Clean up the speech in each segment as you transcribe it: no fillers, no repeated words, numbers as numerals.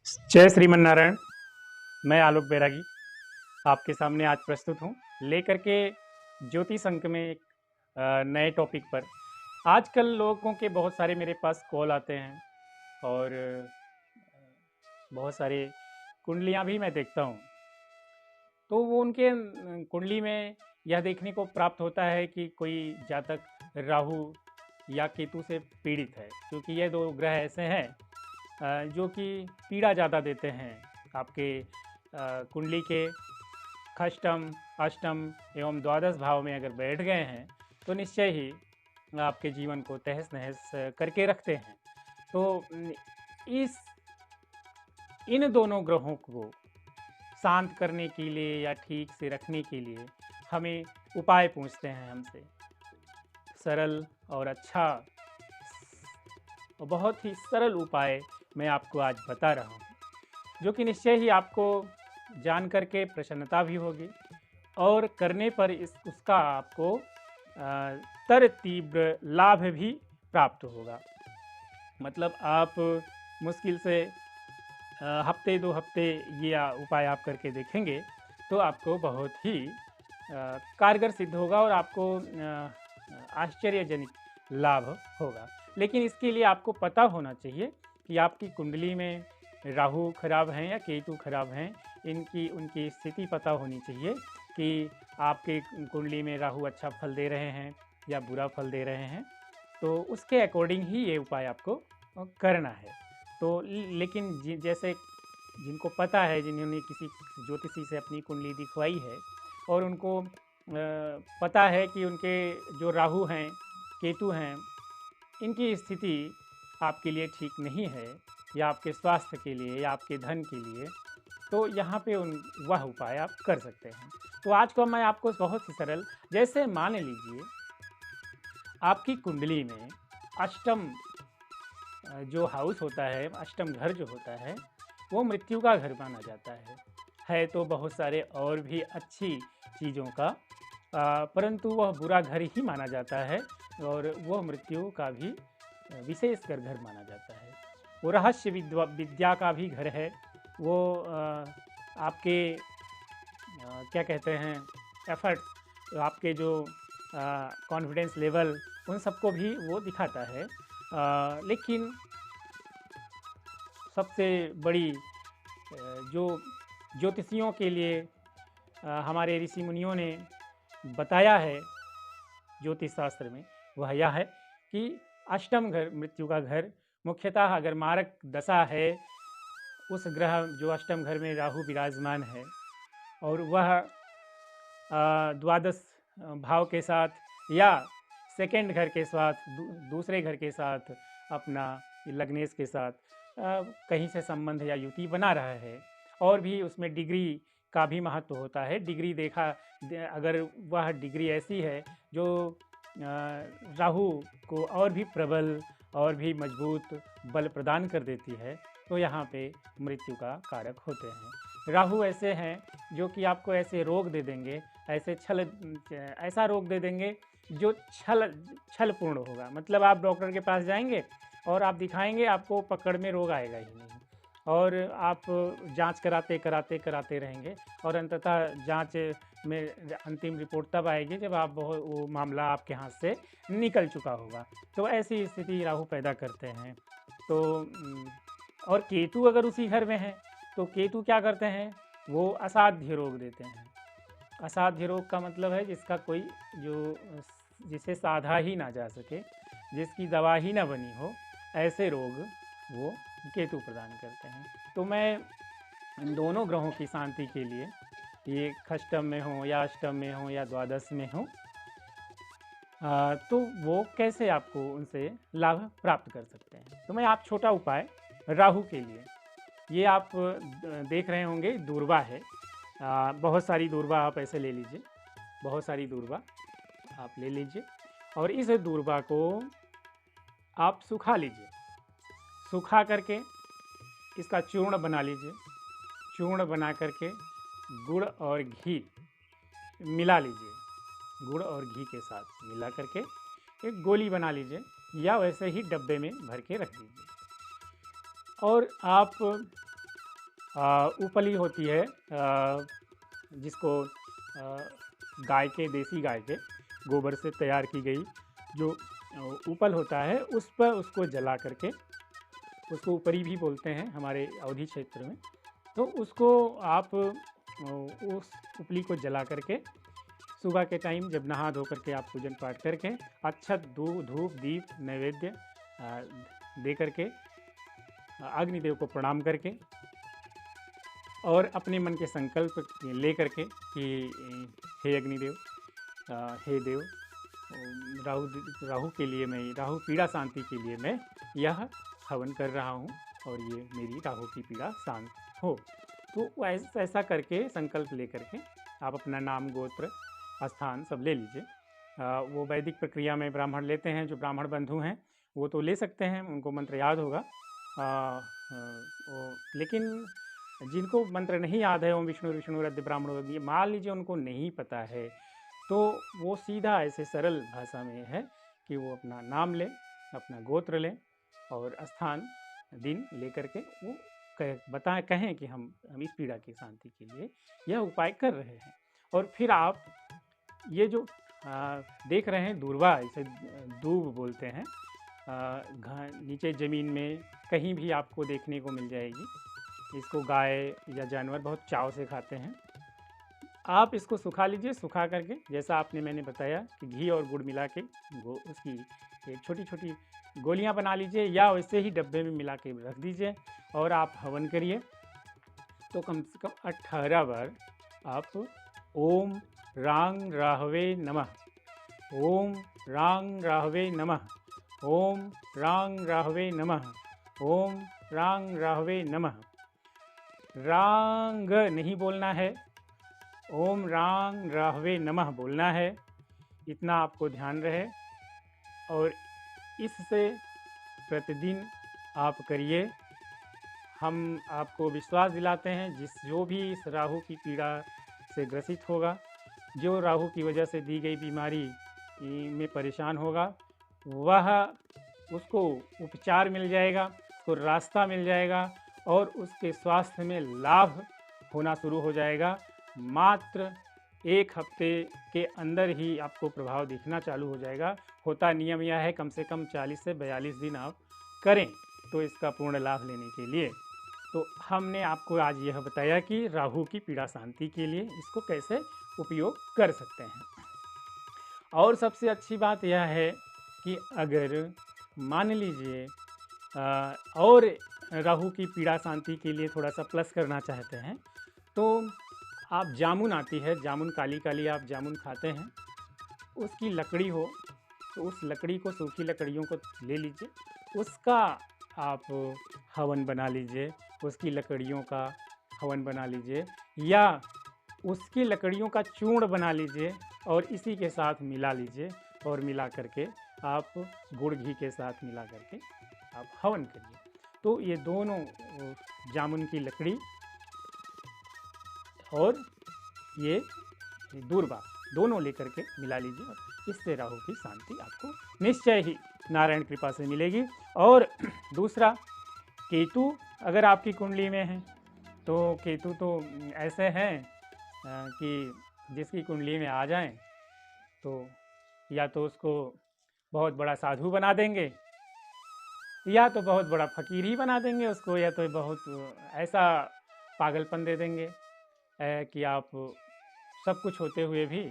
जय श्रीमन नारायण। मैं आलोक बैरागी आपके सामने आज प्रस्तुत हूँ लेकर के ज्योतिष अंक में एक नए टॉपिक पर। आजकल लोगों के बहुत सारे मेरे पास कॉल आते हैं और बहुत सारे कुंडलियाँ भी मैं देखता हूँ। तो वो उनके कुंडली में यह देखने को प्राप्त होता है कि कोई जातक राहु या केतु से पीड़ित है, क्योंकि ये दो ग्रह ऐसे हैं जो कि पीड़ा ज़्यादा देते हैं। आपके कुंडली के षष्टम, अष्टम एवं द्वादश भाव में अगर बैठ गए हैं तो निश्चय ही आपके जीवन को तहस नहस करके रखते हैं। तो इस इन दोनों ग्रहों को शांत करने के लिए या ठीक से रखने के लिए हमें उपाय पूछते हैं हमसे। सरल और अच्छा और बहुत ही सरल उपाय मैं आपको आज बता रहा हूँ, जो कि निश्चय ही आपको जान करके प्रसन्नता भी होगी और करने पर उसका आपको तर तीव्र लाभ भी प्राप्त होगा। मतलब आप मुश्किल से हफ्ते 2 हफ्ते ये उपाय आप करके देखेंगे तो आपको बहुत ही कारगर सिद्ध होगा और आपको आश्चर्यजनक लाभ होगा। लेकिन इसके लिए आपको पता होना चाहिए कि आपकी कुंडली में राहु खराब हैं या केतु खराब हैं। उनकी स्थिति पता होनी चाहिए कि आपके कुंडली में राहु अच्छा फल दे रहे हैं या बुरा फल दे रहे हैं, तो उसके अकॉर्डिंग ही ये उपाय आपको करना है। तो लेकिन जैसे जिनको पता है, जिन्होंने किसी ज्योतिषी से अपनी कुंडली दिखवाई है और उनको पता है कि उनके जो राहु हैं, केतु हैं, इनकी स्थिति आपके लिए ठीक नहीं है या आपके स्वास्थ्य के लिए या आपके धन के लिए, तो यहाँ पे वह उपाय आप कर सकते हैं। तो आज को मैं आपको बहुत ही सरल, जैसे मान लीजिए आपकी कुंडली में अष्टम जो हाउस होता है, अष्टम घर जो होता है, वो मृत्यु का घर माना जाता है तो बहुत सारे और भी अच्छी चीज़ों का, परंतु वह बुरा घर ही माना जाता है और वह मृत्यु का भी विशेषकर घर माना जाता है। वो रहस्य विद्या का भी घर है। वो आपके क्या कहते हैं, एफर्ट, आपके जो कॉन्फिडेंस लेवल, उन सबको भी वो दिखाता है। लेकिन सबसे बड़ी जो ज्योतिषियों के लिए हमारे ऋषि मुनियों ने बताया है ज्योतिष शास्त्र में, वह यह है कि अष्टम घर मृत्यु का घर, मुख्यतः अगर मारक दशा है, उस ग्रह जो अष्टम घर में राहु विराजमान है और वह द्वादश भाव के साथ या सेकेंड घर के साथ, दूसरे घर के साथ, अपना लग्नेश के साथ कहीं से संबंध या युति बना रहा है, और भी उसमें डिग्री का भी महत्व होता है। डिग्री अगर वह डिग्री ऐसी है जो राहु को और भी प्रबल और भी मजबूत बल प्रदान कर देती है, तो यहाँ पे मृत्यु का कारक होते हैं। राहु ऐसे हैं जो कि आपको ऐसे रोग दे देंगे, ऐसा रोग दे देंगे जो छलपूर्ण होगा। मतलब आप डॉक्टर के पास जाएंगे और आप दिखाएंगे, आपको पकड़ में रोग आएगा ही नहीं, और आप जांच कराते रहेंगे और अंततः जांच में अंतिम रिपोर्ट तब आएगी जब वो मामला आपके हाथ से निकल चुका होगा। तो ऐसी स्थिति राहु पैदा करते हैं। तो और केतु अगर उसी घर में है तो केतु क्या करते हैं, वो असाध्य रोग देते हैं। असाध्य रोग का मतलब है जिसे साधा ही ना जा सके, जिसकी दवा ही ना बनी हो, ऐसे रोग वो केतु प्रदान करते हैं। तो मैं इन दोनों ग्रहों की शांति के लिए, ये षष्टम में हो या अष्टम में हो या द्वादश में हो, तो वो कैसे आपको उनसे लाभ प्राप्त कर सकते हैं। तो मैं आप छोटा उपाय राहु के लिए, ये आप देख रहे होंगे दूर्वा है, बहुत सारी दूर्वा आप ऐसे ले लीजिए, बहुत सारी दूर्वा आप ले लीजिए और इस दूर्वा को आप सुखा लीजिए। सुखा करके इसका चूर्ण बना लीजिए। चूर्ण बना करके गुड़ और घी मिला लीजिए। गुड़ और घी के साथ मिला करके एक गोली बना लीजिए या वैसे ही डब्बे में भर के रख दीजिए। और आप उपली होती है, जिसको गाय के, देसी गाय के गोबर से तैयार की गई जो उपल होता है, उस पर उसको जला करके, उसको उपरी भी बोलते हैं हमारे अवधी क्षेत्र में। तो उसको आप उस उपली को जला करके सुबह के टाइम जब नहा धो करके आप पूजन पाठ करके अक्षत धूप दीप नैवेद्य दे करके अग्निदेव को प्रणाम करके और अपने मन के संकल्प ले करके कि हे अग्निदेव, हे देव, राहु के लिए मैं, राहु पीड़ा शांति के लिए मैं यह हवन कर रहा हूँ और ये मेरी राहु की पीड़ा शांत हो। तो ऐसा करके संकल्प ले करके आप अपना नाम गोत्र स्थान सब ले लीजिए। वो वैदिक प्रक्रिया में ब्राह्मण लेते हैं, जो ब्राह्मण बंधु हैं वो तो ले सकते हैं, उनको मंत्र याद होगा। लेकिन जिनको मंत्र नहीं याद है, ओम विष्णु विष्णु रद्द ब्राह्मणो, ये मान लीजिए उनको नहीं पता है, तो वो सीधा ऐसे सरल भाषा में है कि वो अपना नाम लें, अपना गोत्र लें और स्थान दिन ले करके वो कहें कि हम इस पीड़ा की शांति के लिए यह उपाय कर रहे हैं। और फिर आप ये जो देख रहे हैं दूर्वा, इसे दूब बोलते हैं, नीचे ज़मीन में कहीं भी आपको देखने को मिल जाएगी। इसको गाय या जानवर बहुत चाव से खाते हैं। आप इसको सुखा लीजिए, सुखा करके जैसा मैंने बताया कि घी और गुड़ मिला के उसकी एक छोटी छोटी गोलियां बना लीजिए, या वैसे ही डब्बे में मिला के रख दीजिए और आप हवन करिए। तो कम से कम 18 बार आप ओम रांग राहवे नमः, ओम रांग राहवे नमः, ओम रांग राहवे नमः, ओम रांग राहवे नमः। रांग नहीं बोलना है, ओम रांग राहवे नमः बोलना है, इतना आपको ध्यान रहे। और इससे प्रतिदिन आप करिए। हम आपको विश्वास दिलाते हैं, जो भी इस राहु की पीड़ा से ग्रसित होगा, जो राहु की वजह से दी गई बीमारी में परेशान होगा, वह उसको उपचार मिल जाएगा, उसको रास्ता मिल जाएगा और उसके स्वास्थ्य में लाभ होना शुरू हो जाएगा। मात्र 1 हफ्ते के अंदर ही आपको प्रभाव दिखना चालू हो जाएगा। होता नियम यह है, कम से कम 40 से 42 दिन आप करें तो इसका पूर्ण लाभ लेने के लिए। तो हमने आपको आज यह बताया कि राहु की पीड़ा शांति के लिए इसको कैसे उपयोग कर सकते हैं। और सबसे अच्छी बात यह है कि अगर मान लीजिए और राहु की पीड़ा शांति के लिए थोड़ा सा प्लस करना चाहते हैं, तो आप जामुन आती है, जामुन काली काली आप जामुन खाते हैं, उसकी लकड़ी हो तो उस लकड़ी को, सूखी लकड़ियों को ले लीजिए, उसका आप हवन बना लीजिए, उसकी लकड़ियों का हवन बना लीजिए, या उसकी लकड़ियों का चूर्ण बना लीजिए और इसी के साथ मिला लीजिए और मिला करके आप गुड़ घी के साथ मिला करके आप हवन करिए। तो ये दोनों जामुन की लकड़ी और ये दूर्वा दोनों लेकर के मिला लीजिए और इससे राहु की शांति आपको निश्चय ही नारायण कृपा से मिलेगी। और दूसरा, केतु अगर आपकी कुंडली में है, तो केतु तो ऐसे हैं कि जिसकी कुंडली में आ जाएं तो या तो उसको बहुत बड़ा साधु बना देंगे, या तो बहुत बड़ा फकीर ही बना देंगे उसको, या तो बहुत ऐसा पागलपन दे देंगे कि आप सब कुछ होते हुए भी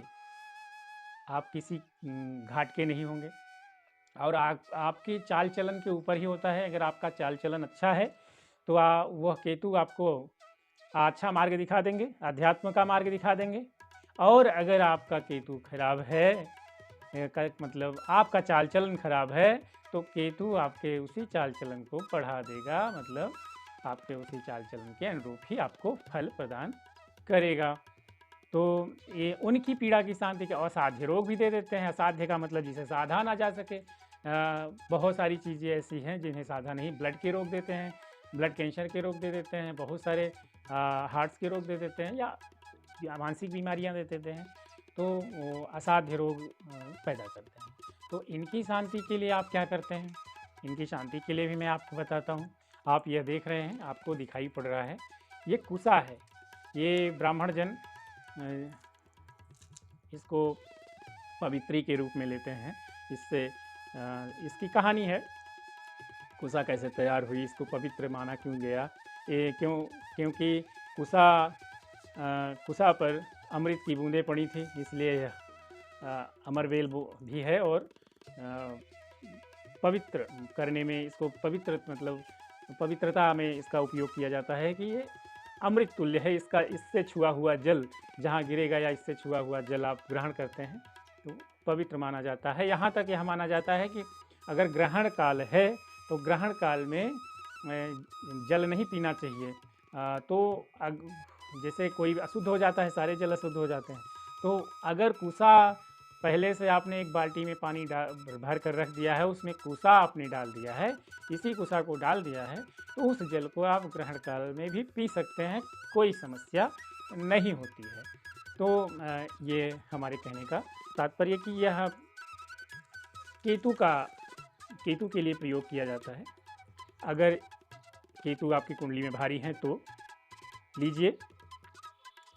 आप किसी घाट के नहीं होंगे। और आपकी चाल चलन के ऊपर ही होता है। अगर आपका चाल चलन अच्छा है तो वह केतु आपको अच्छा मार्ग दिखा देंगे, अध्यात्म का मार्ग दिखा देंगे। और अगर आपका केतु खराब है, मतलब आपका चाल चलन खराब है, तो केतु आपके उसी चाल चलन को बढ़ा देगा, मतलब आपके उसी चाल चलन के अनुरूप ही आपको फल प्रदान करेगा। तो ये उनकी पीड़ा की शांति के असाध्य रोग भी दे देते हैं। असाध्य का मतलब जिसे साधा ना जा सके। बहुत सारी चीज़ें ऐसी हैं जिन्हें साधा नहीं, ब्लड के रोग देते हैं, ब्लड कैंसर के रोग दे देते हैं, बहुत सारे हार्ट्स के रोग दे देते हैं, या मानसिक बीमारियां दे देते हैं। तो वो असाध्य रोग पैदा करते हैं। तो इनकी शांति के लिए आप क्या करते हैं, इनकी शांति के लिए भी मैं आपको बताता हूँ। आप यह देख रहे हैं, आपको दिखाई पड़ रहा है, ये कुसा है। ये ब्राह्मण जन इसको पवित्री के रूप में लेते हैं। इससे इसकी कहानी है, कुसा कैसे तैयार हुई, इसको पवित्र माना क्यों गया, क्योंकि कुसा पर अमृत की बूंदें पड़ी थी, इसलिए यह अमरवेल भी है। और पवित्र करने में इसको पवित्र मतलब पवित्रता में इसका उपयोग किया जाता है कि ये अमृत तुल्य है। इससे छुआ हुआ जल जहाँ गिरेगा या इससे छुआ हुआ जल आप ग्रहण करते हैं तो पवित्र माना जाता है। यहाँ तक यह माना जाता है कि अगर ग्रहण काल है तो ग्रहण काल में जल नहीं पीना चाहिए। जैसे कोई अशुद्ध हो जाता है, सारे जल अशुद्ध हो जाते हैं, तो अगर कुसा पहले से आपने एक बाल्टी में पानी भर कर रख दिया है, उसमें कुसा आपने डाल दिया है, इसी कुसा को डाल दिया है, तो उस जल को आप ग्रहण काल में भी पी सकते हैं, कोई समस्या नहीं होती है। तो ये हमारे कहने का तात्पर्य कि यह केतु के लिए प्रयोग किया जाता है। अगर केतु आपकी कुंडली में भारी हैं तो लीजिए,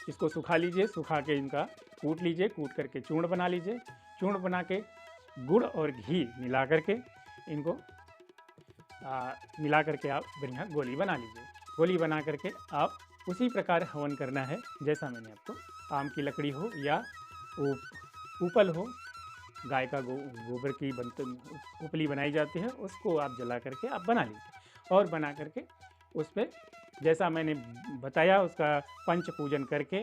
इसको सुखा लीजिए, सुखा के इनका कूट लीजिए, कूट करके चूर्ण बना लीजिए। चूर्ण बना के गुड़ और घी मिला करके इनको मिला करके आप बढ़िया गोली बना लीजिए। गोली बना करके आप उसी प्रकार हवन करना है जैसा मैंने आपको, आम की लकड़ी हो या उपल हो, गाय का गोबर की उपली बनाई जाती है, उसको आप जला करके आप बना लीजिए। और बना करके उस पर जैसा मैंने बताया उसका पंच पूजन करके